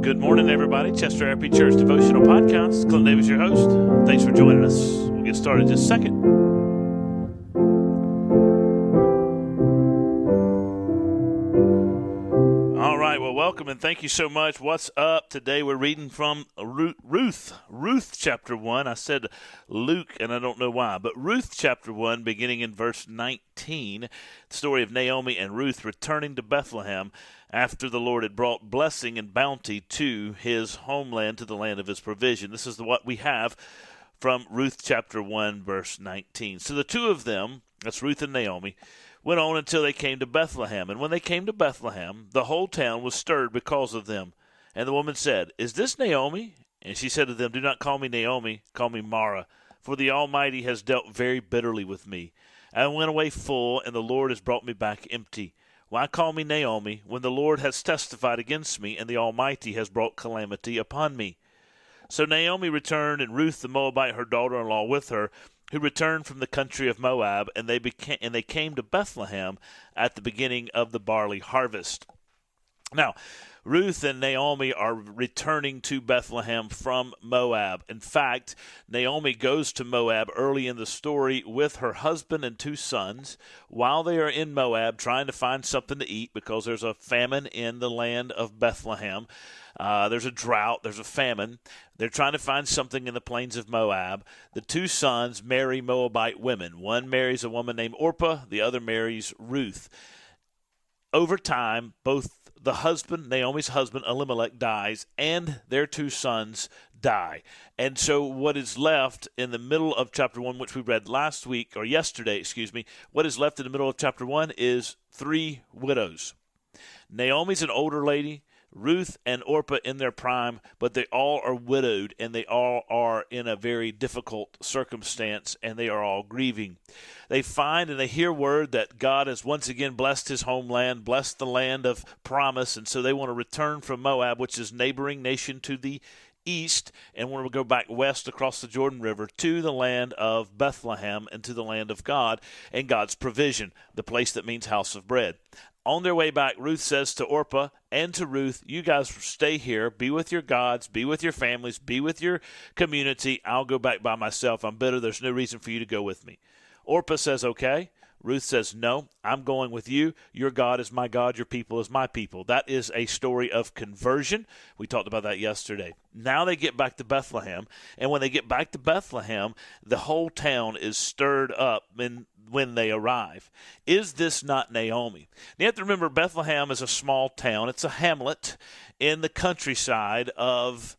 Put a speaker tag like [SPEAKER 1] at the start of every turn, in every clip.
[SPEAKER 1] Good morning, everybody. Chester RP Church Devotional Podcast. Clint Davis, your host. Thanks for joining us. We'll get started in just a second. All right, well, welcome and thank you so much. What's up? Today we're reading from Ruth chapter 1. I said Luke, and I don't know why, but Ruth chapter 1, beginning in verse 19, the story of Naomi and Ruth returning to Bethlehem after the Lord had brought blessing and bounty to his homeland, to the land of his provision. This is what we have from Ruth chapter 1, verse 19. So the two of them, that's Ruth and Naomi, went on until they came to Bethlehem. And when they came to Bethlehem, the whole town was stirred because of them. And the woman said, "Is this Naomi?" And she said to them, "Do not call me Naomi, call me Mara, for the Almighty has dealt very bitterly with me. I went away full, and the Lord has brought me back empty. Why call me Naomi, when the Lord has testified against me, and the Almighty has brought calamity upon me?" So Naomi returned, and Ruth the Moabite, her daughter-in-law, with her, who returned from the country of Moab, and they came to Bethlehem at the beginning of the barley harvest. Now, Ruth and Naomi are returning to Bethlehem from Moab. In fact, Naomi goes to Moab early in the story with her husband and two sons while they are in Moab trying to find something to eat because there's a famine in the land of Bethlehem. There's a drought, there's a famine. They're trying to find something in the plains of Moab. The two sons marry Moabite women. One marries a woman named Orpah, the other marries Ruth. Over time, both the husband, Naomi's husband, Elimelech, dies, and their two sons die. And so what is left in the middle of chapter 1, which we read yesterday, what is left in the middle of chapter 1 is three widows. Naomi's an older lady, Ruth and Orpah in their prime, but they all are widowed, and they all are in a very difficult circumstance, and they are all grieving. They find and they hear word that God has once again blessed his homeland, blessed the land of promise, and so they want to return from Moab, which is neighboring nation to the east, and want to go back west across the Jordan River to the land of Bethlehem and to the land of God and God's provision, the place that means house of bread. On their way back, Ruth says to Orpah and to Ruth, "You guys stay here, be with your gods, be with your families, be with your community. I'll go back by myself. I'm bitter. There's no reason for you to go with me." Orpah says, "Okay." Ruth says, "No, I'm going with you. Your God is my God. Your people is my people." That is a story of conversion. We talked about that yesterday. Now they get back to Bethlehem, and when they get back to Bethlehem, the whole town is stirred up when they arrive. Is this not Naomi? You have to remember, Bethlehem is a small town. It's a hamlet in the countryside of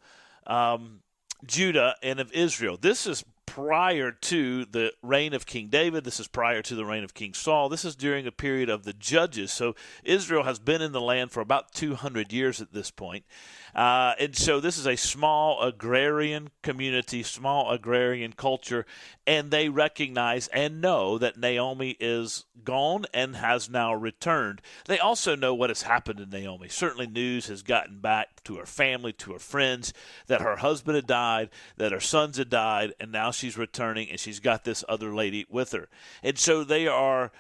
[SPEAKER 1] Judah and of Israel. This is prior to the reign of King David. This is prior to the reign of King Saul. This is during a period of the Judges. So Israel has been in the land for about 200 years at this point. And so this is a small agrarian community, small agrarian culture, and they recognize and know that Naomi is gone and has now returned. They also know what has happened to Naomi. Certainly news has gotten back to her family, to her friends, that her husband had died, that her sons had died, and now she's returning, and she's got this other lady with her. And so they are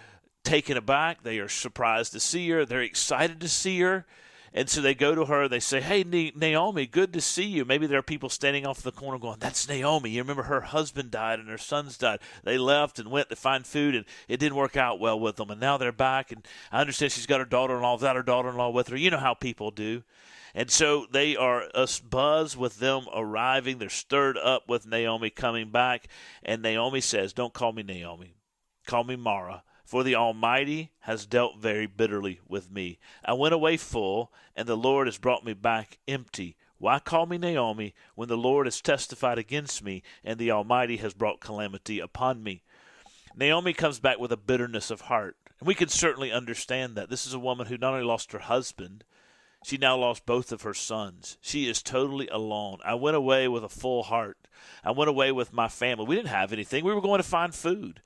[SPEAKER 1] taken aback. They are surprised to see her. They're excited to see her. And so they go to her, they say, "Hey, Naomi, good to see you." Maybe there are people standing off the corner going, "That's Naomi. You remember her husband died and her sons died." They left and went to find food, and it didn't work out well with them. And now they're back, and I understand she's got her daughter-in-law, without her daughter-in-law with her. You know how people do. And so they are buzz with them arriving. They're stirred up with Naomi coming back. And Naomi says, "Don't call me Naomi. Call me Mara. For the Almighty has dealt very bitterly with me. I went away full, and the Lord has brought me back empty. Why call me Naomi, when the Lord has testified against me, and the Almighty has brought calamity upon me?" Naomi comes back with a bitterness of heart. And we can certainly understand that. This is a woman who not only lost her husband, she now lost both of her sons. She is totally alone. "I went away with a full heart. I went away with my family. We didn't have anything. We were going to find food.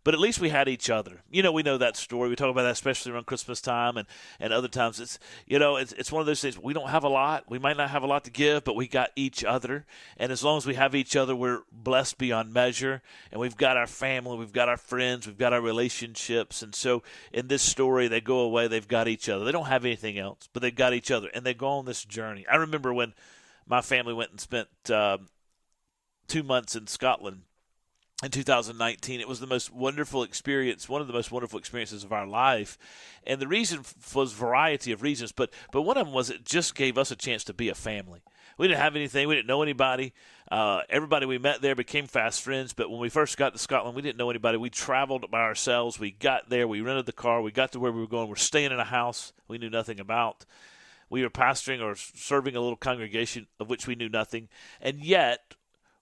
[SPEAKER 1] But at least we had each other. We know that story. We talk about that especially around Christmas time and other times. It's one of those things. We don't have a lot. We might not have a lot to give, but we got each other. And as long as we have each other, we're blessed beyond measure. And we've got our family. We've got our friends. We've got our relationships. And so in this story, they go away. They've got each other. They don't have anything else, but they've got each other. And they go on this journey. I remember when my family went and spent 2 months in Scotland in 2019. It was the most wonderful experience, one of the most wonderful experiences of our life. And the reason was variety of reasons, but one of them was it just gave us a chance to be a family. We didn't have anything. We didn't know anybody. Everybody we met there became fast friends, but when we first got to Scotland, we didn't know anybody. We traveled by ourselves. We got there. We rented the car. We got to where we were going. We're staying in a house we knew nothing about. We were pastoring or serving a little congregation of which we knew nothing, and yet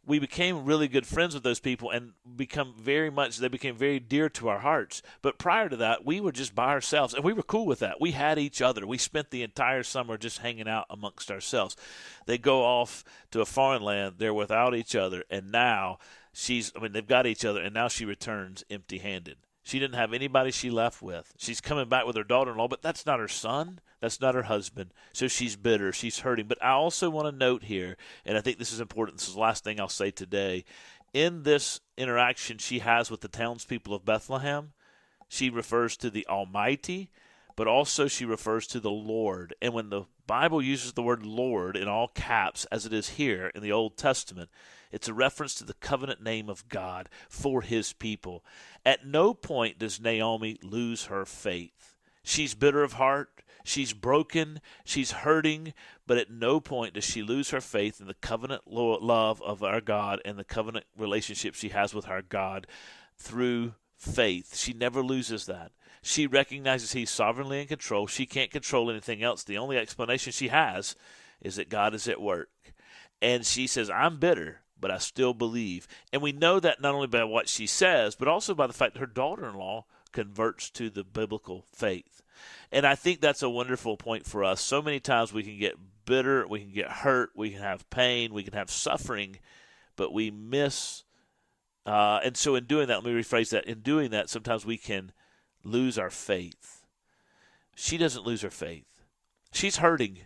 [SPEAKER 1] we became really good friends with those people and they became very dear to our hearts. But prior to that, we were just by ourselves, and we were cool with that. We had each other. We spent the entire summer just hanging out amongst ourselves. They go off to a foreign land. They're without each other, and now they've got each other, and now she returns empty-handed. She didn't have anybody she left with. She's coming back with her daughter-in-law, but that's not her son. That's not her husband. So she's bitter. She's hurting. But I also want to note here, and I think this is important, this is the last thing I'll say today, in this interaction she has with the townspeople of Bethlehem, she refers to the Almighty, but also she refers to the Lord. And when the Bible uses the word Lord in all caps, as it is here in the Old Testament, it's a reference to the covenant name of God for his people. At no point does Naomi lose her faith. She's bitter of heart. She's broken. She's hurting. But at no point does she lose her faith in the covenant love of our God and the covenant relationship she has with our God through faith. She never loses that. She recognizes he's sovereignly in control. She can't control anything else. The only explanation she has is that God is at work. And she says, I'm bitter, but I still believe. And we know that not only by what she says, but also by the fact that her daughter-in-law converts to the biblical faith. And I think that's a wonderful point for us. So many times we can get bitter, we can get hurt, we can have pain, we can have suffering, but we miss. And so in doing that, let me rephrase that. In doing that, sometimes we can lose our faith. She doesn't lose her faith. She's hurting,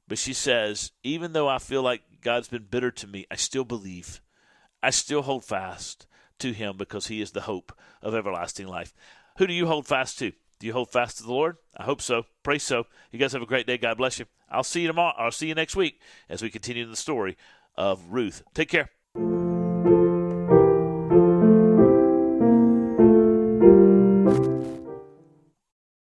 [SPEAKER 1] but she says, even though I feel like God's been bitter to me, I still believe. I still hold fast to him because he is the hope of everlasting life. Who do you hold fast to? Do you hold fast to the Lord? I hope so. Pray so. You guys have a great day. God bless you. I'll see you tomorrow. I'll see you next week as we continue the story of Ruth. Take care.